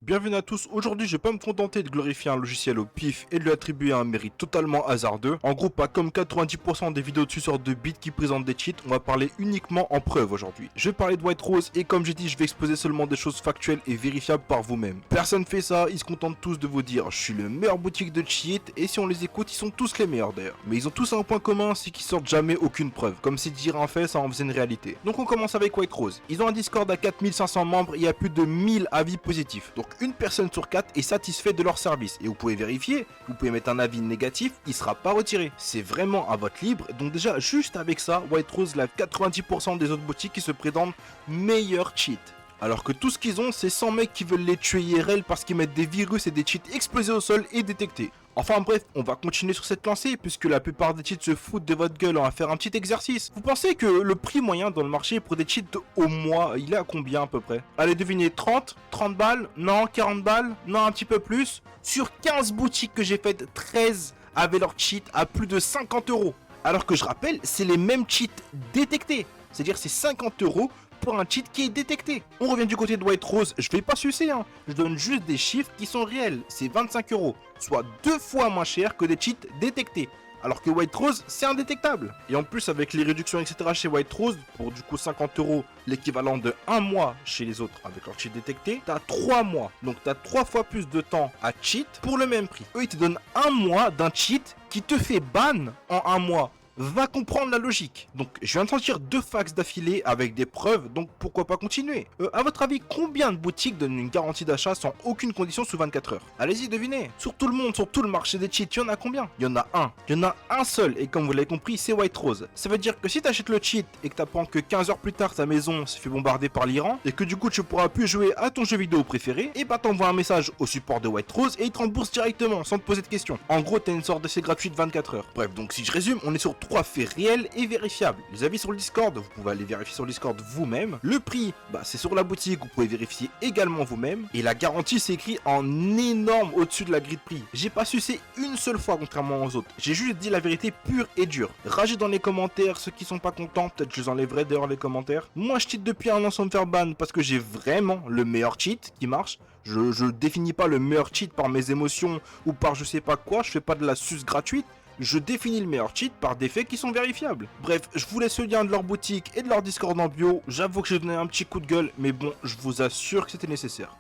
Bienvenue à tous, aujourd'hui je vais pas me contenter de glorifier un logiciel au pif et de lui attribuer un mérite totalement hasardeux. En gros, pas comme 90% des vidéos dessus sortent de bits qui présentent des cheats, on va parler uniquement en preuve aujourd'hui. Je vais parler de White Rose et comme j'ai dit, je vais exposer seulement des choses factuelles et vérifiables par vous-même. Personne fait ça, ils se contentent tous de vous dire je suis le meilleur boutique de cheats et si on les écoute, ils sont tous les meilleurs d'ailleurs. Mais ils ont tous un point commun, c'est qu'ils sortent jamais aucune preuve, comme si dire un fait ça en faisait une réalité. Donc on commence avec White Rose. Ils ont un Discord à 4500 membres et il y a plus de 1000 avis positifs. Donc une personne sur 4 est satisfaite de leur service. Et vous pouvez vérifier, vous pouvez mettre un avis négatif, il sera pas retiré. C'est vraiment à votre libre. Donc déjà, juste avec ça, White Rose lave 90% des autres boutiques qui se prétendent meilleurs cheats. Alors que tout ce qu'ils ont, c'est 100 mecs qui veulent les tuer IRL parce qu'ils mettent des virus et des cheats explosés au sol et détectés. Enfin bref, on va continuer sur cette lancée puisque la plupart des cheats se foutent de votre gueule. On va faire un petit exercice. Vous pensez que le prix moyen dans le marché pour des cheats au mois, il est à combien à peu près? Allez devinez, 30 balles? Non, 40 balles? Non, un petit peu plus? Sur 15 boutiques que j'ai faites, 13 avaient leur cheat à plus de 50 euros. Alors que je rappelle, c'est les mêmes cheats détectés. C'est-à-dire c'est 50 euros pour un cheat qui est détecté. On revient du côté de White Rose, je vais pas sucer hein, je donne juste des chiffres qui sont réels, c'est 25 euros, soit 2 fois moins cher que des cheats détectés. Alors que White Rose, c'est indétectable. Et en plus, avec les réductions, etc. chez White Rose, pour du coup 50 euros, l'équivalent de 1 mois chez les autres avec leur cheat détecté, t'as 3 mois. Donc t'as 3 fois plus de temps à cheat pour le même prix. Eux, ils te donnent 1 mois d'un cheat qui te fait ban en 1 mois. Va comprendre la logique. Donc je viens de sortir 2 fax d'affilée avec des preuves, donc pourquoi pas continuer. À votre avis, combien de boutiques donnent une garantie d'achat sans aucune condition sous 24 heures? Allez-y, devinez. Sur tout le monde, sur tout le marché des cheats, il y en a combien? Il y en a un. Il y en a un seul, et comme vous l'avez compris, c'est White Rose. Ça veut dire que si tu achètes le cheat et que t'apprends que 15 heures plus tard ta maison se fait bombarder par l'Iran, et que du coup tu pourras plus jouer à ton jeu vidéo préféré, et bah t'envoies un message au support de White Rose et ils te remboursent directement sans te poser de questions. En gros, t'as une sorte d'essai gratuit de 24 heures. Bref, donc si je résume, on est sur 3 faits réels et vérifiables. Les avis sur le Discord, vous pouvez aller vérifier sur le Discord vous-même. Le prix, bah c'est sur la boutique, vous pouvez vérifier également vous-même. Et la garantie, c'est écrit en énorme au-dessus de la grille de prix. J'ai pas sucé une seule fois contrairement aux autres. J'ai juste dit la vérité pure et dure. Ragez dans les commentaires ceux qui sont pas contents, peut-être je les enlèverai d'ailleurs les commentaires. Moi je cheat depuis un an sans me faire ban parce que j'ai vraiment le meilleur cheat qui marche. Je définis pas le meilleur cheat par mes émotions ou par je sais pas quoi, je fais pas de la suce gratuite. Je définis le meilleur cheat par des faits qui sont vérifiables. Bref, je vous laisse le lien de leur boutique et de leur Discord en bio. J'avoue que j'ai donné un petit coup de gueule, mais bon, je vous assure que c'était nécessaire.